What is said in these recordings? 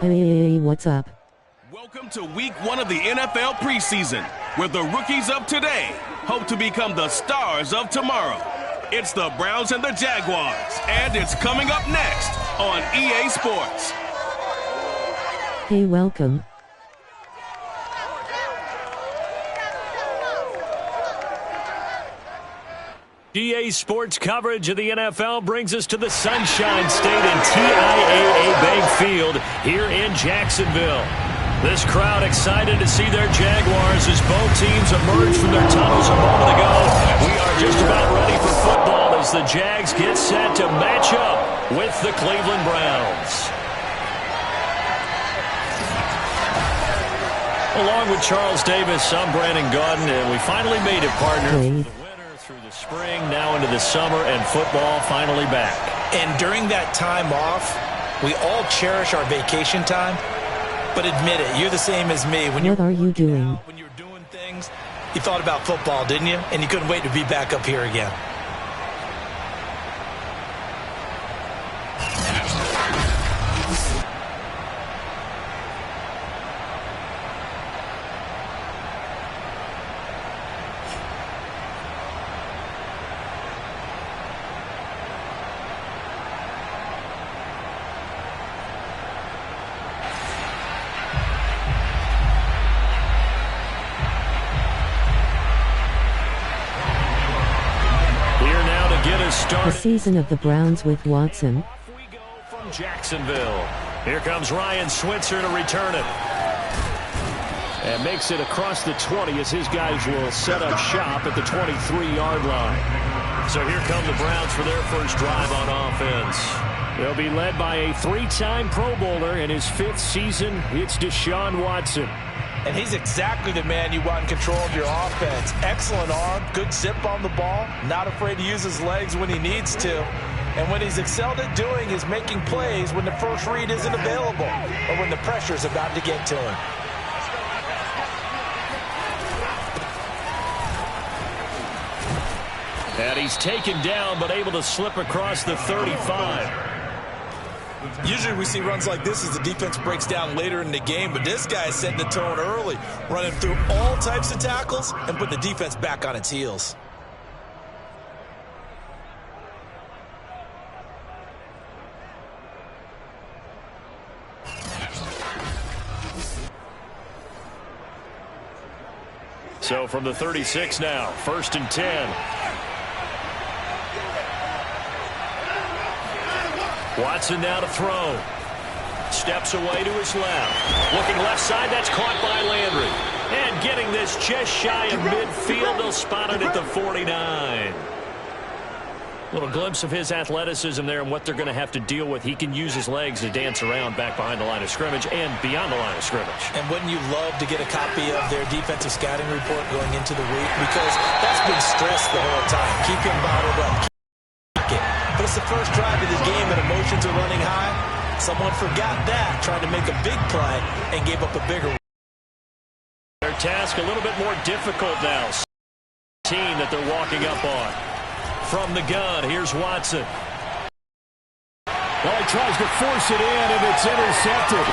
Hey, what's up? Welcome to week 1 of the NFL preseason, where the rookies of today hope to become the stars of tomorrow. It's the Browns and the Jaguars, and it's coming up next on EA Sports. Hey, welcome. EA Sports coverage of the NFL brings us to the Sunshine State and TIAA Bank Field here in Jacksonville. This crowd excited to see their Jaguars as both teams emerged from their tunnels a moment ago. We are just about ready for football as the Jags get set to match up with the Cleveland Browns. Along with Charles Davis, I'm Brandon Gaudin, and we finally made it, partner. Through the spring, now into the summer, and football finally back. And during that time off, we all cherish our vacation time. But admit it, you're the same as me. What are you doing? When you were doing things, you thought about football, didn't you? And you couldn't wait to be back up here again. The season of the Browns with Watson. Off we go from Jacksonville. Here comes Ryan Switzer to return it. And makes it across the 20 as his guys will set up shop at the 23-yard line. So here come the Browns for their first drive on offense. They'll be led by a 3-time Pro Bowler in his 5th season. It's Deshaun Watson. And he's exactly the man you want in control of your offense. Excellent arm, good zip on the ball, not afraid to use his legs when he needs to. And what he's excelled at doing is making plays when the first read isn't available or when the pressure's about to get to him. And he's taken down but able to slip across the 35. Usually we see runs like this as the defense breaks down later in the game, but this guy's setting the tone early, running through all types of tackles and put the defense back on its heels. So from the 36 now, 1st and 10. Watson now to throw. Steps away to his left. Looking left side, that's caught by Landry. And getting this just shy of midfield, they'll spot it at the 49. Little glimpse of his athleticism there and what they're going to have to deal with. He can use his legs to dance around back behind the line of scrimmage and beyond the line of scrimmage. And wouldn't you love to get a copy of their defensive scouting report going into the week? Because that's been stressed the whole time. Keep him bottled up. But it's the first drive of the game and emotions are running high. Someone forgot that, trying to make a big play and gave up a bigger one. Their task a little bit more difficult now. Team that they're walking up on. From the gun, here's Watson. Well, he tries to force it in, and it's intercepted.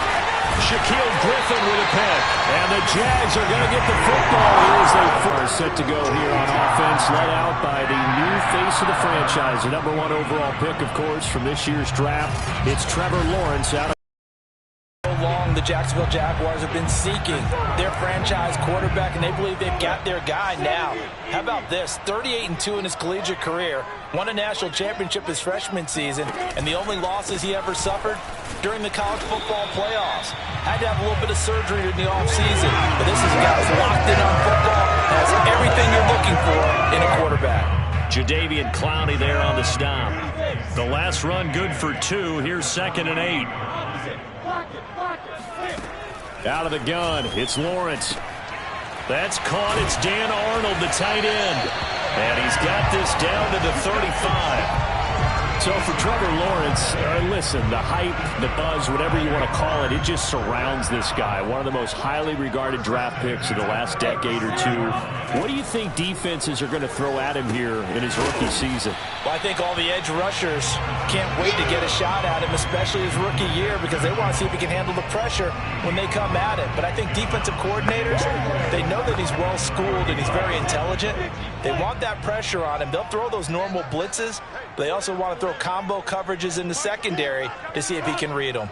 Shaquille Griffin with a pick. And the Jags are going to get the football here as they are set to go here on offense, led out by the new face of the franchise. The #1 overall pick, of course, from this year's draft. It's Trevor Lawrence out of long the Jacksonville Jaguars have been seeking their franchise quarterback, and they believe they've got their guy now. How about this? 38-2 in his collegiate career, won a national championship his freshman season, and the only losses he ever suffered during the college football playoffs. Had to have a little bit of surgery in the offseason, but this is a guy who's locked in on football, has everything you're looking for in a quarterback. Jadeveon Clowney there on the stop. The last run good for 2. Here's 2nd and 8. Out of the gun, it's Lawrence. That's caught. It's Dan Arnold, the tight end. And he's got this down to the 35. So for Trevor Lawrence, listen, the hype, the buzz, whatever you want to call it, it just surrounds this guy. One of the most highly regarded draft picks of the last decade or two. What do you think defenses are going to throw at him here in his rookie season? Well, I think all the edge rushers can't wait to get a shot at him, especially his rookie year, because they want to see if he can handle the pressure when they come at him. But I think defensive coordinators, they know that he's well-schooled and he's very intelligent. They want that pressure on him. They'll throw those normal blitzes, but they also want to throw combo coverages in the secondary to see if he can read them.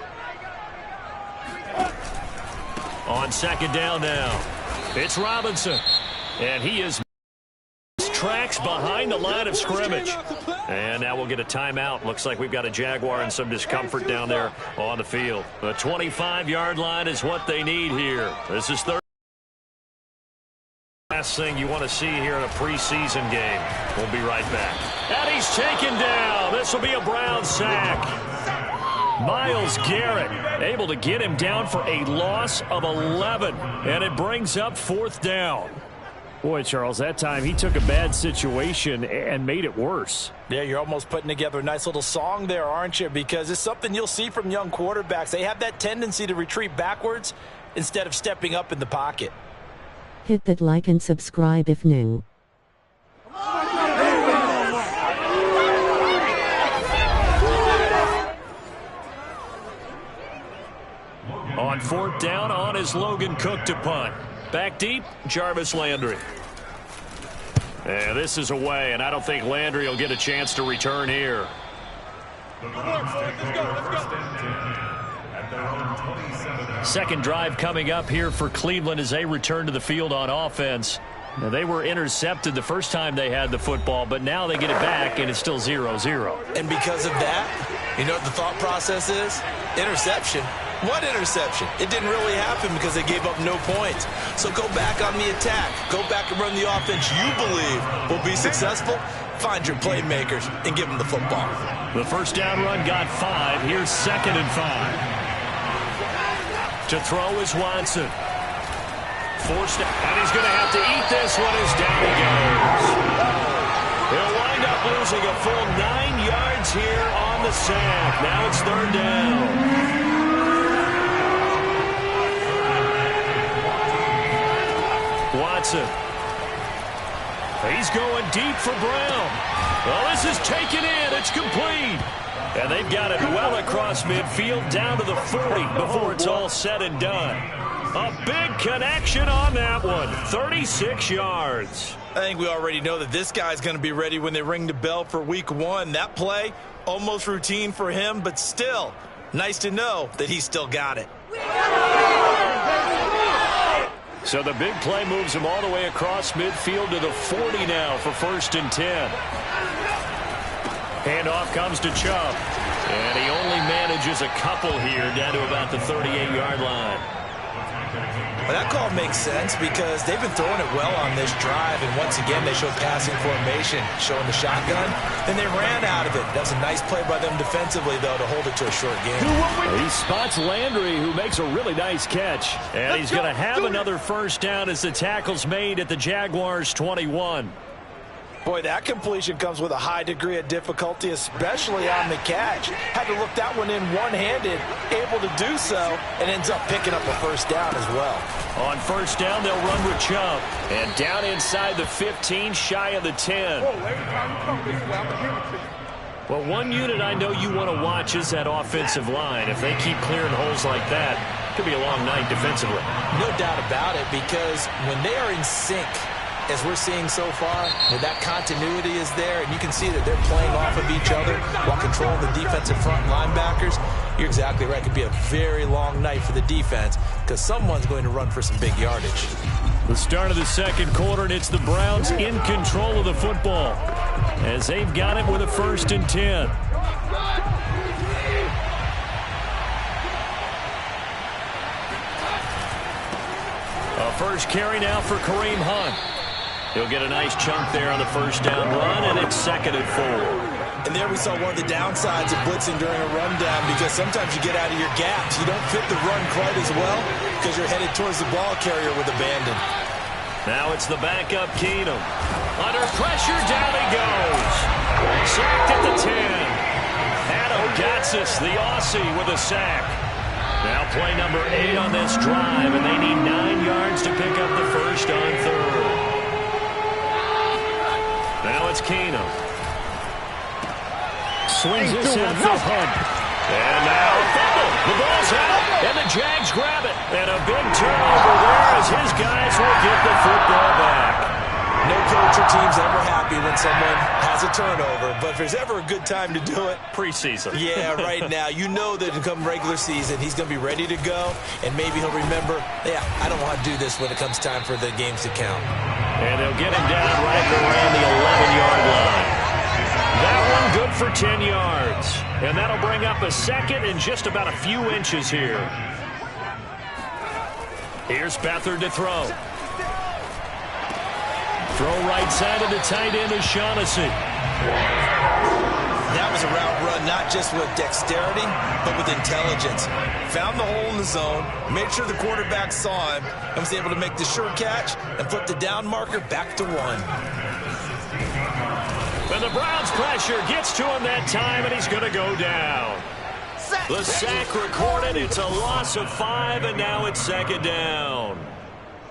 On second down now, it's Robinson, and he is tracks behind the line of scrimmage. And now we'll get a timeout. Looks like we've got a Jaguar in some discomfort down there on the field. The 25-yard line is what they need here. This is third. Last thing you want to see here in a preseason game. We'll be right back. And he's taken down. This will be a Brown sack. Myles Garrett able to get him down for a loss of 11. And it brings up fourth down. Boy, Charles, that time he took a bad situation and made it worse. Yeah, you're almost putting together a nice little song there, aren't you? Because it's something you'll see from young quarterbacks. They have that tendency to retreat backwards instead of stepping up in the pocket. Hit that like and subscribe if new. On fourth down, on is Logan Cook to punt. Back deep, Jarvis Landry. And this is away, and I don't think Landry will get a chance to return here. Second drive coming up here for Cleveland as they return to the field on offense. Now, they were intercepted the first time they had the football, but now they get it back, and it's still 0-0. And because of that, you know what the thought process is? Interception. What interception? It didn't really happen because they gave up no points. So go back on the attack. Go back and run the offense you believe will be successful. Find your playmakers and give them the football. The first down run got 5. Here's 2nd and 5. To throw is Watson. Forced, and he's going to have to eat this one as down he goes. He'll wind up losing a full 9 yards here on the sack. Now it's third down. Watson. He's going deep for Brown. Well, this is taken in. It's complete. And they've got it well across midfield down to the 40 before it's all said and done. A big connection on that one. 36 yards. I think we already know that this guy's going to be ready when they ring the bell for week 1. That play, almost routine for him, but still, nice to know that he's still got it. So the big play moves him all the way across midfield to the 40 now for 1st and 10. Handoff comes to Chubb. And he only manages a couple here down to about the 38-yard line. Well, that call makes sense because they've been throwing it well on this drive, and once again they showed passing formation, showing the shotgun, and they ran out of it. That's a nice play by them defensively, though, to hold it to a short game. He spots Landry, who makes a really nice catch, and he's going to have another first down as the tackle's made at the Jaguars' 21. Boy, that completion comes with a high degree of difficulty, especially on the catch. Had to look that one in one-handed, able to do so, and ends up picking up a first down as well. On first down, they'll run with Chubb. And down inside the 15, shy of the 10. Well, one unit I know you want to watch is that offensive line. If they keep clearing holes like that, it could be a long night defensively. No doubt about it, because when they are in sync, as we're seeing so far, where that continuity is there, and you can see that they're playing off of each other while controlling the defensive front linebackers, you're exactly right. It could be a very long night for the defense because someone's going to run for some big yardage. The start of the second quarter, and it's the Browns in control of the football as they've got it with a 1st and 10. A first carry now for Kareem Hunt. He'll get a nice chunk there on the first down run, and it's 2nd and 4. And there we saw one of the downsides of blitzing during a rundown, because sometimes you get out of your gaps. You don't fit the run quite as well because you're headed towards the ball carrier with abandon. Now it's the backup Keenum. Under pressure, down he goes. Sacked at the 10. Gatsis, the Aussie, with a sack. Now play number 8 on this drive, and they need 9 yards to pick up the first on third. Now it's Keenum. Swings this in for Hunt. And now a fumble. The ball's out, and the Jags grab it. And a big turnover there as his guys will get the football back. No coach or team's ever happy when someone has a turnover, but if there's ever a good time to do it, preseason. Yeah, right now. You know that come regular season, he's going to be ready to go, and maybe he'll remember, yeah, I don't want to do this when it comes time for the games to count. And they'll get him down right around the 11-yard line. That one good for 10 yards. And that'll bring up a second and just about a few inches here. Here's Beathard to throw. Throw right side of the tight end is Shaughnessy. That was a route run, not just with dexterity, but with intelligence. Found the hole in the zone, made sure the quarterback saw him, and was able to make the sure catch and flip the down marker back to 1. And the Browns' pressure gets to him that time, and he's going to go down. The sack recorded. It's a loss of 5, and now it's second down.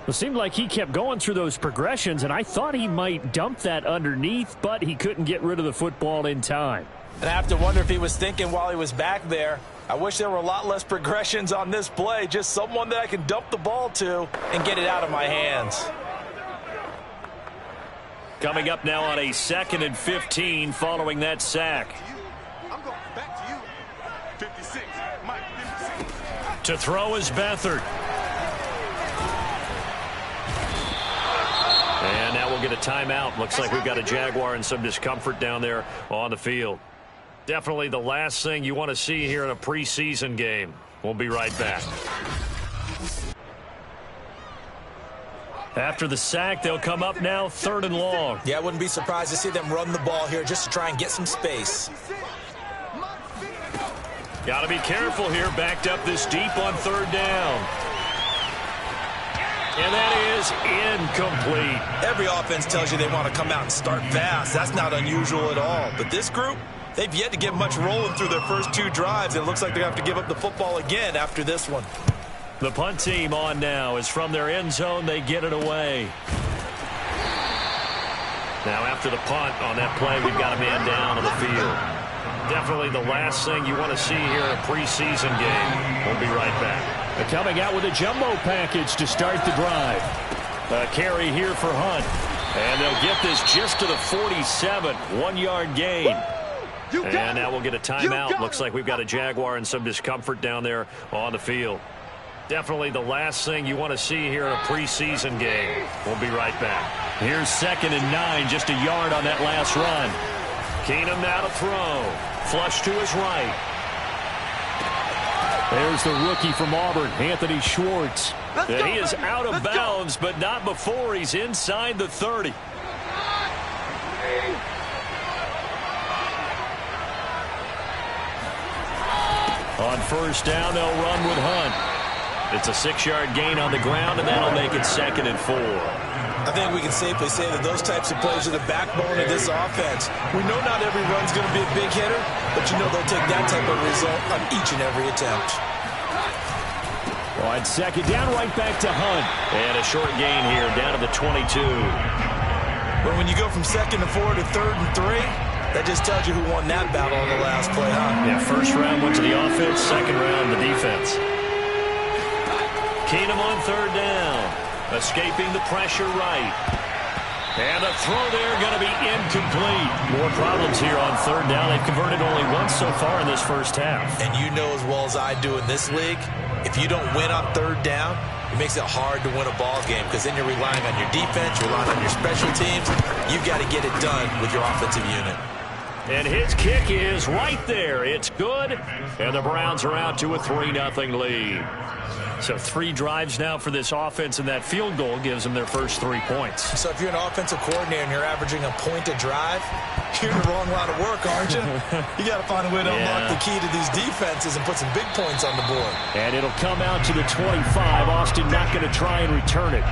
It seemed like he kept going through those progressions, and I thought he might dump that underneath, but he couldn't get rid of the football in time. And I have to wonder if he was thinking while he was back there, I wish there were a lot less progressions on this play, just someone that I can dump the ball to and get it out of my hands. Coming up now on a 2nd and 15 following that sack. I'm going back to you. 56. Mike, 56. To throw is Beathard. And now we'll get a timeout. Looks like we've got a Jaguar and some discomfort down there on the field. Definitely the last thing you want to see here in a preseason game. We'll be right back. After the sack, they'll come up now 3rd and long. Yeah, I wouldn't be surprised to see them run the ball here just to try and get some space. Got to be careful here, backed up this deep on 3rd down. And that is incomplete. Every offense tells you they want to come out and start fast. That's not unusual at all. But this group, they've yet to get much rolling through their first 2 drives. It looks like they have to give up the football again after this one. The punt team on now is from their end zone. They get it away. Now after the punt on that play, we've got a man down on the field. Definitely the last thing you want to see here in a preseason game. We'll be right back. They're coming out with a jumbo package to start the drive. A carry here for Hunt. And they'll get this just to the 47. 1-yard gain. And now we'll get a timeout. Looks like we've got a Jaguar and some discomfort down there on the field. Definitely the last thing you want to see here in a preseason game. We'll be right back. Here's 2nd and 9, just a yard on that last run. Keenum now to throw. Flush to his right. There's the rookie from Auburn, Anthony Schwartz. And he is out of bounds, but not before he's inside the 30. On 1st down, they'll run with Hunt. It's a 6-yard gain on the ground, and that'll make it 2nd and 4. I think we can safely say that those types of plays are the backbone of this offense. We know not every run's going to be a big hitter, but you know they'll take that type of result on each and every attempt. On 2nd down, right back to Hunt. And a short gain here, down to the 22. But when you go from 2nd and 4 to 3rd and 3, that just tells you who won that battle on the last play, huh? Yeah, 1st round went to the offense, 2nd round the defense. Keenum on 3rd down. Escaping the pressure right. And a throw there going to be incomplete. More problems here on 3rd down. They've converted only once so far in this first half. And you know as well as I do in this league, if you don't win on 3rd down, it makes it hard to win a ball game because then you're relying on your defense, you're relying on your special teams. You've got to get it done with your offensive unit. And his kick is right there. It's good. And the Browns are out to a 3-0 lead. So 3 drives now for this offense, and that field goal gives them their first 3 points. So if you're an offensive coordinator and you're averaging a point a drive, you're in the wrong line of work, aren't you? You got to find a way to unlock the key to these defenses and put some big points on the board. And it'll come out to the 25. Austin not going to try and return it.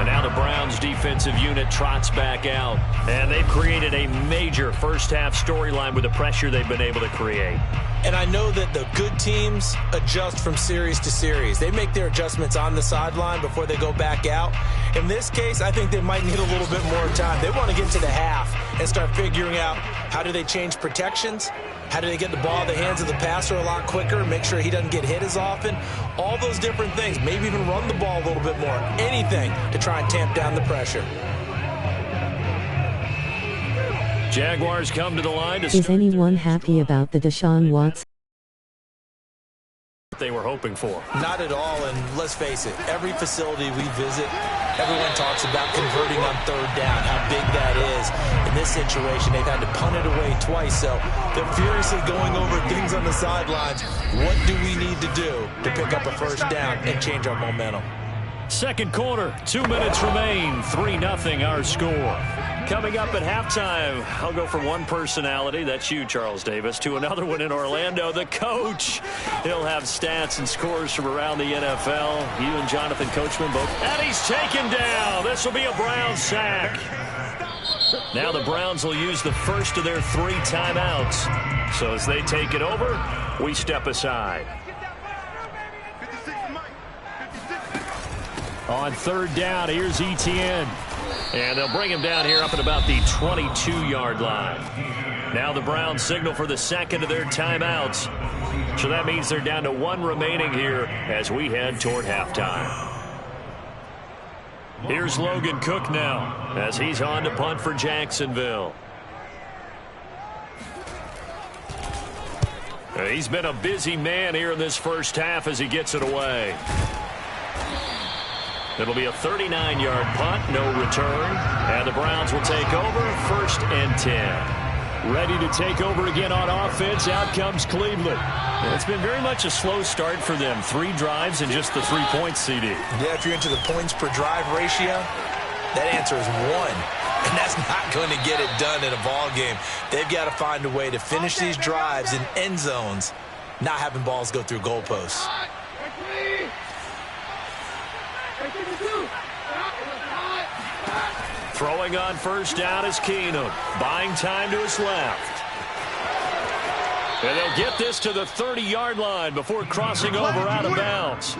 And now the Browns defensive unit trots back out. And they've created a major first-half storyline with the pressure they've been able to create. And I know that the good teams adjust from series to series. They make their adjustments on the sideline before they go back out. In this case, I think they might need a little bit more time. They want to get to the half and start figuring out how do they change protections, how do they get the ball in the hands of the passer a lot quicker, make sure he doesn't get hit as often, all those different things. Maybe even run the ball a little bit more. Anything to try and tamp down the pressure. Jaguars come to the line to Is anyone happy about the Deshaun Watson they were hoping for? Not at all, and let's face it, every facility we visit, everyone talks about converting on third down, how big that is. In this situation, they've had to punt it away twice, so they're furiously going over things on the sidelines. What do we need to do to pick up a first down and change our momentum? Second quarter, 2 minutes remain, 3-0 our score. Coming up at halftime, I'll go from one personality, that's you, Charles Davis, to another one in Orlando, the coach. He'll have stats and scores from around the NFL. You and Jonathan Coachman both. And he's taken down. This will be a Browns sack. Now the Browns will use the first of their 3 timeouts. So as they take it over, we step aside. On third down, here's Etienne. And they'll bring him down here up at about the 22-yard line. Now the Browns signal for the second of their timeouts. So that means they're down to 1 remaining here as we head toward halftime. Here's Logan Cook now as he's on to punt for Jacksonville. He's been a busy man here in this first half as he gets it away. It'll be a 39-yard punt, no return. And the Browns will take over, 1st and 10. Ready to take over again on offense. Out comes Cleveland. It's been very much a slow start for them. 3 drives and just the 3 points, CD. Yeah, if you're into the points per drive ratio, that answer is 1. And that's not going to get it done in a ball game. They've got to find a way to finish these drives in end zones, not having balls go through goalposts. Throwing on first down is Keenum. Buying time to his left. And they'll get this to the 30-yard line before crossing over out of bounds.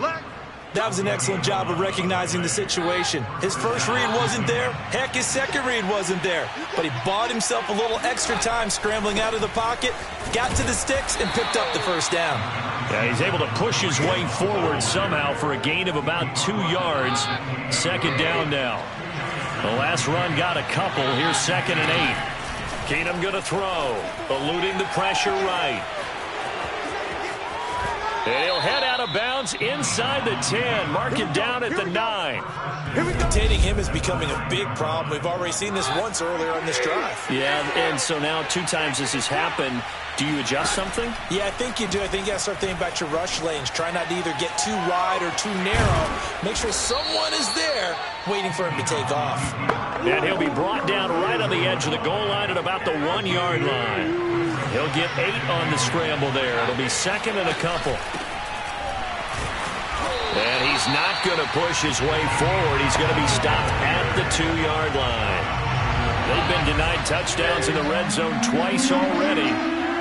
That was an excellent job of recognizing the situation. His first read wasn't there. Heck, his second read wasn't there. But he bought himself a little extra time scrambling out of the pocket, got to the sticks, and picked up the first down. Yeah, he's able to push his way forward somehow for a gain of about 2 yards. Second down now. The last run got a couple. Here's 2nd and 8. Keenum going to throw. Eluding the pressure right. And he'll head out of bounds inside the 10. Mark him down at the 9. Containing him is becoming a big problem. We've already seen this once earlier on this drive. Yeah, and so now 2 times this has happened. Do you adjust something? Yeah, I think you do. I think you got to start thinking about your rush lanes. Try not to either get too wide or too narrow. Make sure someone is there waiting for him to take off. And he'll be brought down right on the edge of the goal line at about the 1-yard line. He'll get 8 on the scramble there. It'll be 2nd and a couple. And he's not going to push his way forward. He's going to be stopped at the 2-yard line. They've been denied touchdowns in the red zone twice already.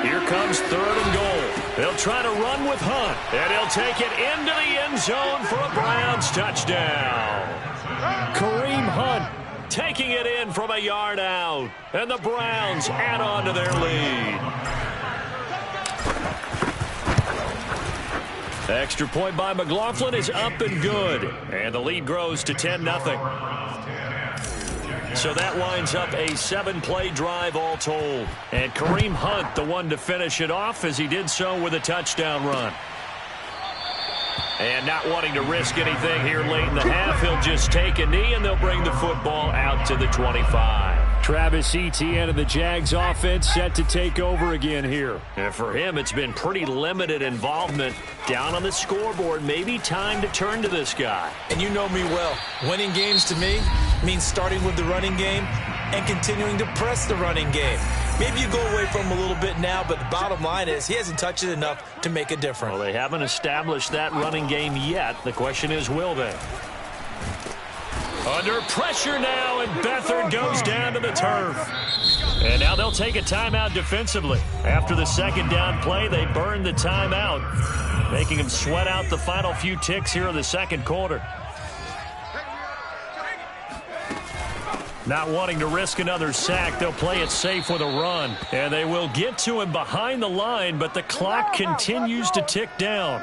Here comes 3rd and goal. They'll try to run with Hunt, and he'll take it into the end zone for a Browns touchdown. Kareem Hunt taking it in from a yard out, and the Browns add on to their lead. Extra point by McLaughlin is up and good, and the lead grows to 10-0. So that winds up a 7-play drive all told. And Kareem Hunt, the one to finish it off, as he did so with a touchdown run. And not wanting to risk anything here late in the half, he'll just take a knee, and they'll bring the football out to the 25. Travis Etienne and the Jags offense set to take over again here. And for him, it's been pretty limited involvement down on the scoreboard. Maybe time to turn to this guy. And you know me well. Winning games to me means starting with the running game and continuing to press the running game. Maybe you go away from him a little bit now, but the bottom line is he hasn't touched it enough to make a difference. Well, they haven't established that running game yet. The question is, will they? Under pressure now, and Beathard goes down to the turf. And now they'll take a timeout defensively. After the second down play, they burn the timeout, making them sweat out the final few ticks here in the second quarter. Not wanting to risk another sack, they'll play it safe with a run. And they will get to him behind the line, but the clock continues to tick down.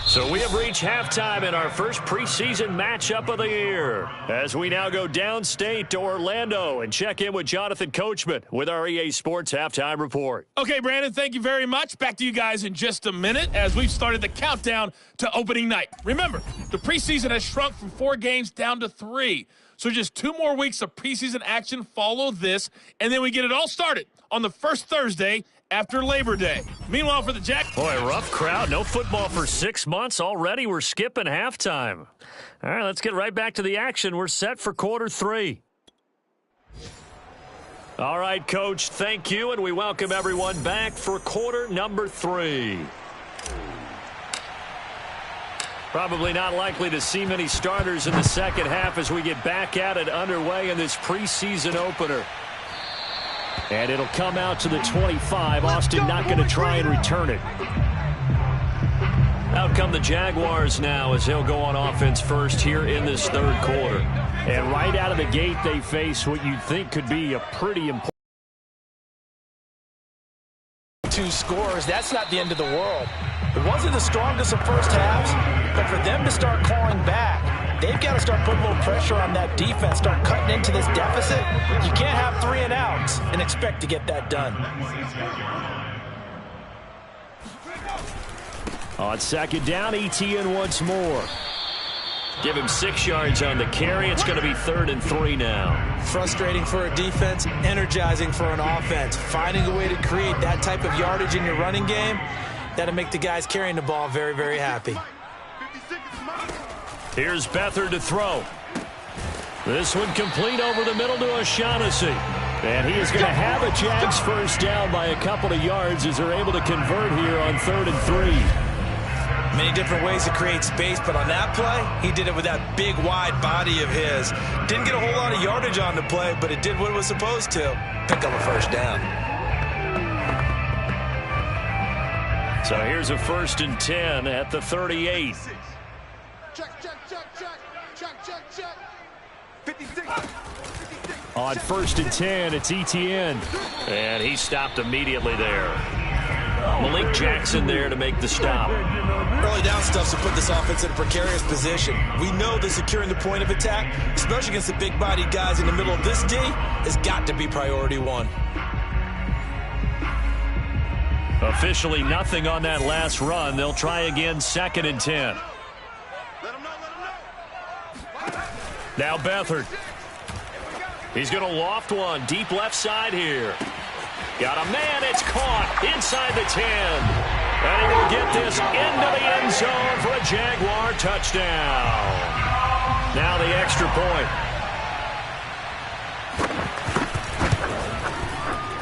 So we have reached halftime in our first preseason matchup of the year, as we now go downstate to Orlando and check in with Jonathan Coachman with our EA Sports Halftime Report. Okay, Brandon, thank you very much. Back to you guys in just a minute as we've started the countdown to opening night. Remember, the preseason has shrunk from 4 games down to 3. So just 2 more weeks of preseason action follow this, and then we get it all started on the first Thursday after Labor Day. Meanwhile, for the Jack... Boy, rough crowd. No football for 6 months. Already we're skipping halftime. All right, let's get right back to the action. We're set for quarter 3. All right, Coach, thank you, and we welcome everyone back for quarter number 3. Probably not likely to see many starters in the second half as we get back at it underway in this preseason opener. And it'll come out to the 25. Austin not going to try and return it. Out come the Jaguars now as they'll go on offense first here in this third quarter. And right out of the gate, they face what you'd think could be a pretty important... 2 scores, that's not the end of the world. It wasn't the strongest of first halves, but for them to start clawing back, they've got to start putting a little pressure on that defense, start cutting into this deficit. You can't have 3 and outs and expect to get that done. On second down, Etienne once more. Give him 6 yards on the carry. It's going to be 3rd and 3 now. Frustrating for a defense, energizing for an offense. Finding a way to create that type of yardage in your running game, that'll make the guys carrying the ball very, very happy. Here's Beathard to throw. This one complete over the middle to O'Shaughnessy. And he is going to have a Jags first down by a couple of yards as they're able to convert here on 3rd and 3. Many different ways to create space, but on that play, he did it with that big, wide body of his. Didn't get a whole lot of yardage on the play, but it did what it was supposed to. Pick up a first down. So here's a 1st and 10 at the 38. Check. 56. On 1st and 10, it's Etienne. And he stopped immediately there. Malik Jackson there to make the stop. Early down stuff to put this offense in a precarious position. We know that securing the point of attack, especially against the big-bodied guys in the middle of this D, has got to be priority 1. Officially nothing on that last run. They'll try again 2nd and 10. Now Beathard. He's going to loft one deep left side here. Got a man. It's caught inside the 10. And he will get this into the end zone for a Jaguar touchdown. Now the extra point.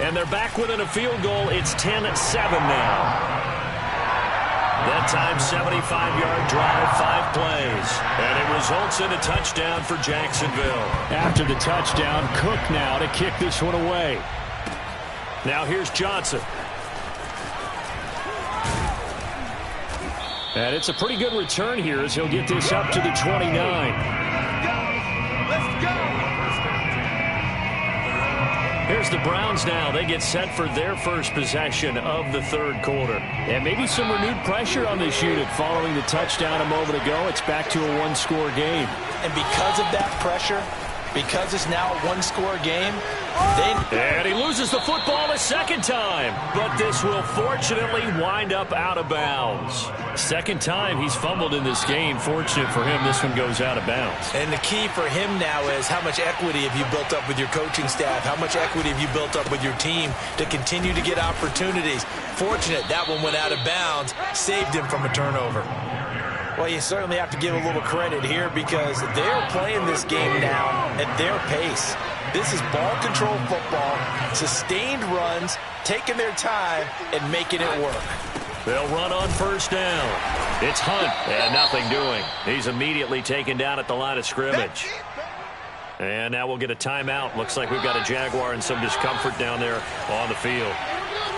And they're back within a field goal. It's 10-7 now. That time, 75-yard drive, 5 plays. And it results in a touchdown for Jacksonville. After the touchdown, Cook now to kick this one away. Now here's Johnson. And it's a pretty good return here as he'll get this up to the 29. Let's go. Here's the Browns now. They get set for their first possession of the third quarter. And maybe some renewed pressure on this unit following the touchdown a moment ago. It's back to a 1-score game. And because of that pressure, because it's now a 1-score game, and he loses the football a second time. But this will fortunately wind up out of bounds. Second time he's fumbled in this game. Fortunate for him, this one goes out of bounds. And the key for him now is how much equity have you built up with your coaching staff? How much equity have you built up with your team to continue to get opportunities? Fortunate that one went out of bounds, saved him from a turnover. Well, you certainly have to give a little credit here because they're playing this game now at their pace. This is ball control football, sustained runs, taking their time, and making it work. They'll run on first down. It's Hunt, and nothing doing. He's immediately taken down at the line of scrimmage. And now we'll get a timeout. Looks like we've got a Jaguar and some discomfort down there on the field.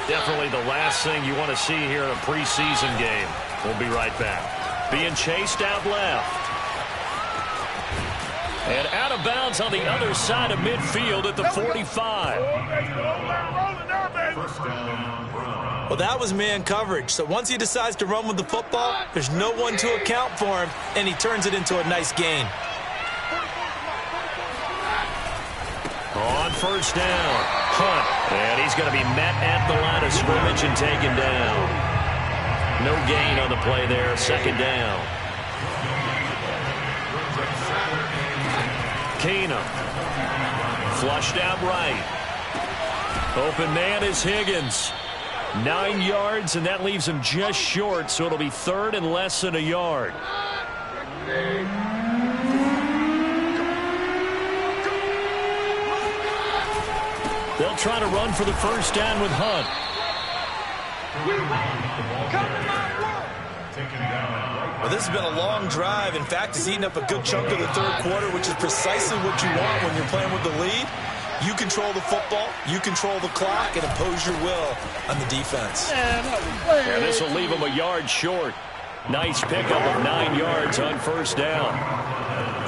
Definitely the last thing you want to see here in a preseason game. We'll be right back. Being chased out left. And out of bounds on the other side of midfield at the 45. Well, that was man coverage. So once he decides to run with the football, there's no one to account for him, and he turns it into a nice gain. On first down, Hunt. And he's going to be met at the line of scrimmage and taken down. No gain on the play there. Second down. Keenum. Flushed out right. Open man is Higgins. 9 yards, and that leaves him just short, so it'll be third and less than a yard. They'll try to run for the first down with Hunt. Well, this has been a long drive. In fact, it's eaten up a good chunk of the third quarter, which is precisely what you want when you're playing with the lead. You control the football, you control the clock, and impose your will on the defense. And this will leave him a yard short. Nice pickup of 9 yards on first down.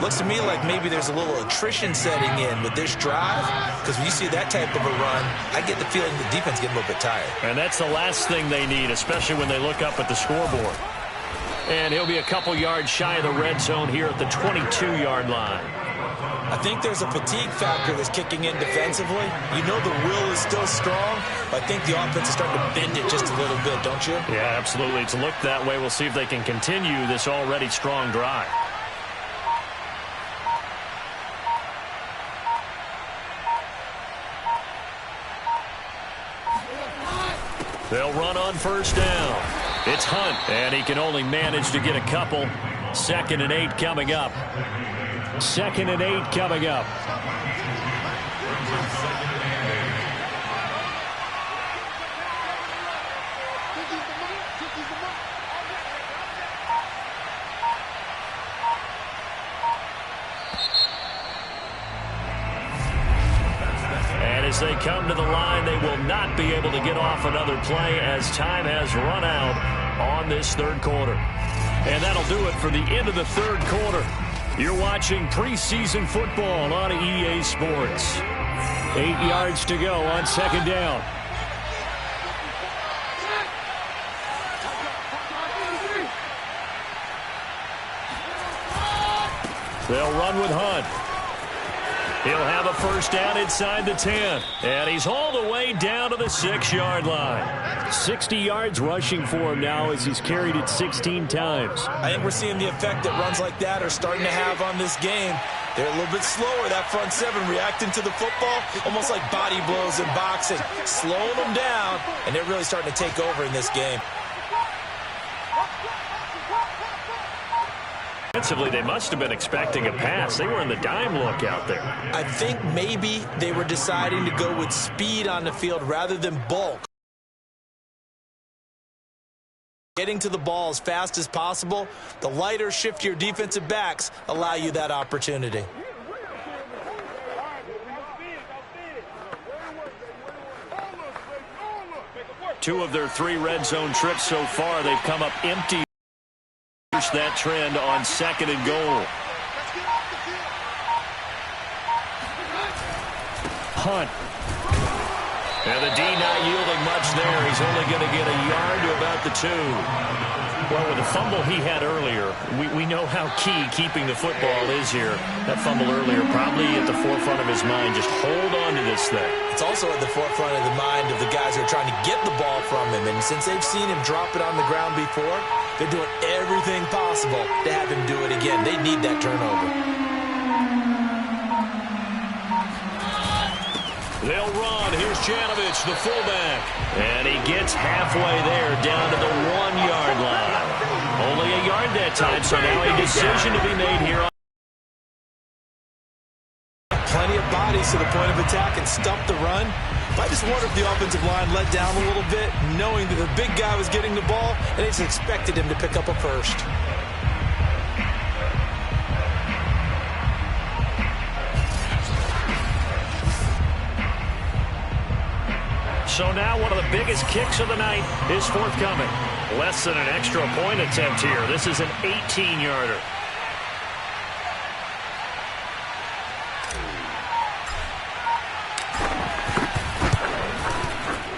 Looks to me like maybe there's a little attrition setting in with this drive, because when you see that type of a run, I get the feeling the defense getting a little bit tired. And that's the last thing they need, especially when they look up at the scoreboard. And he'll be a couple yards shy of the red zone here at the 22-yard line. I think there's a fatigue factor that's kicking in defensively. You know the will is still strong, but I think the offense is starting to bend it just a little bit, don't you? Yeah, absolutely. It's looked that way. We'll see if they can continue this already strong drive. They'll run on first down. It's Hunt, and he can only manage to get a couple. 2nd and 8 coming up. 2nd and 8 coming up. And as they come to the line, they will not be able to get off another play as time has run out on this third quarter. And that'll do it for the end of the third quarter. You're watching preseason football on EA Sports. 8 yards to go on second down. They'll run with Hunt. He'll have a first down inside the 10. And he's all the way down to the 6-yard line. 60 yards rushing for him now as he's carried it 16 times. I think we're seeing the effect that runs like that are starting to have on this game. They're a little bit slower, that front seven, reacting to the football, almost like body blows in boxing, slowing them down, and they're really starting to take over in this game. Defensively, they must have been expecting a pass. They were in the dime look out there. I think maybe they were deciding to go with speed on the field rather than bulk. Getting to the ball as fast as possible, the lighter, shiftier defensive backs allow you that opportunity. Two of their 3 red zone trips so far, they've come up empty. That trend on 2nd and goal. Hunt. And the D not yielding much there. He's only going to get a yard to about the 2. Well, with the fumble he had earlier, we know how key keeping the football is here. That fumble earlier probably at the forefront of his mind. Just hold on to this thing. It's also at the forefront of the mind of the guys who are trying to get the ball from him. And since they've seen him drop it on the ground before, they're doing everything possible to have him do it again. They need that turnover. They'll run. Here's Janovich, the fullback. And he gets halfway there, down to the 1-yard line. Only a yard that time, so now a decision to be made here. Plenty of bodies close to the point of attack and stumped the run. I just wonder if the offensive line let down a little bit, knowing that the big guy was getting the ball, and they just expected him to pick up a first. So now one of the biggest kicks of the night is forthcoming. Less than an extra point attempt here. This is an 18-yarder.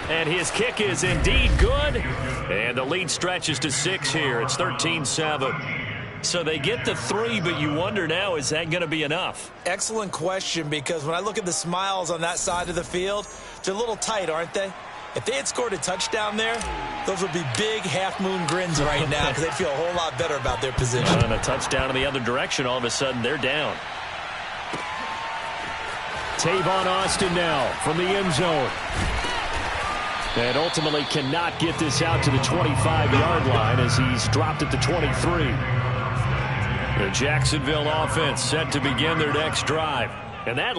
And his kick is indeed good. And the lead stretches to 6 here. It's 13-7. So they get the 3, but you wonder now, is that going to be enough? Excellent question, because when I look at the smiles on that side of the field, they're a little tight, aren't they? If they had scored a touchdown there, those would be big half-moon grins right now because they'd feel a whole lot better about their position. And a touchdown in the other direction, all of a sudden they're down. Tavon Austin now from the end zone. And ultimately cannot get this out to the 25-yard line as he's dropped at the 23. The Jacksonville offense set to begin their next drive. And that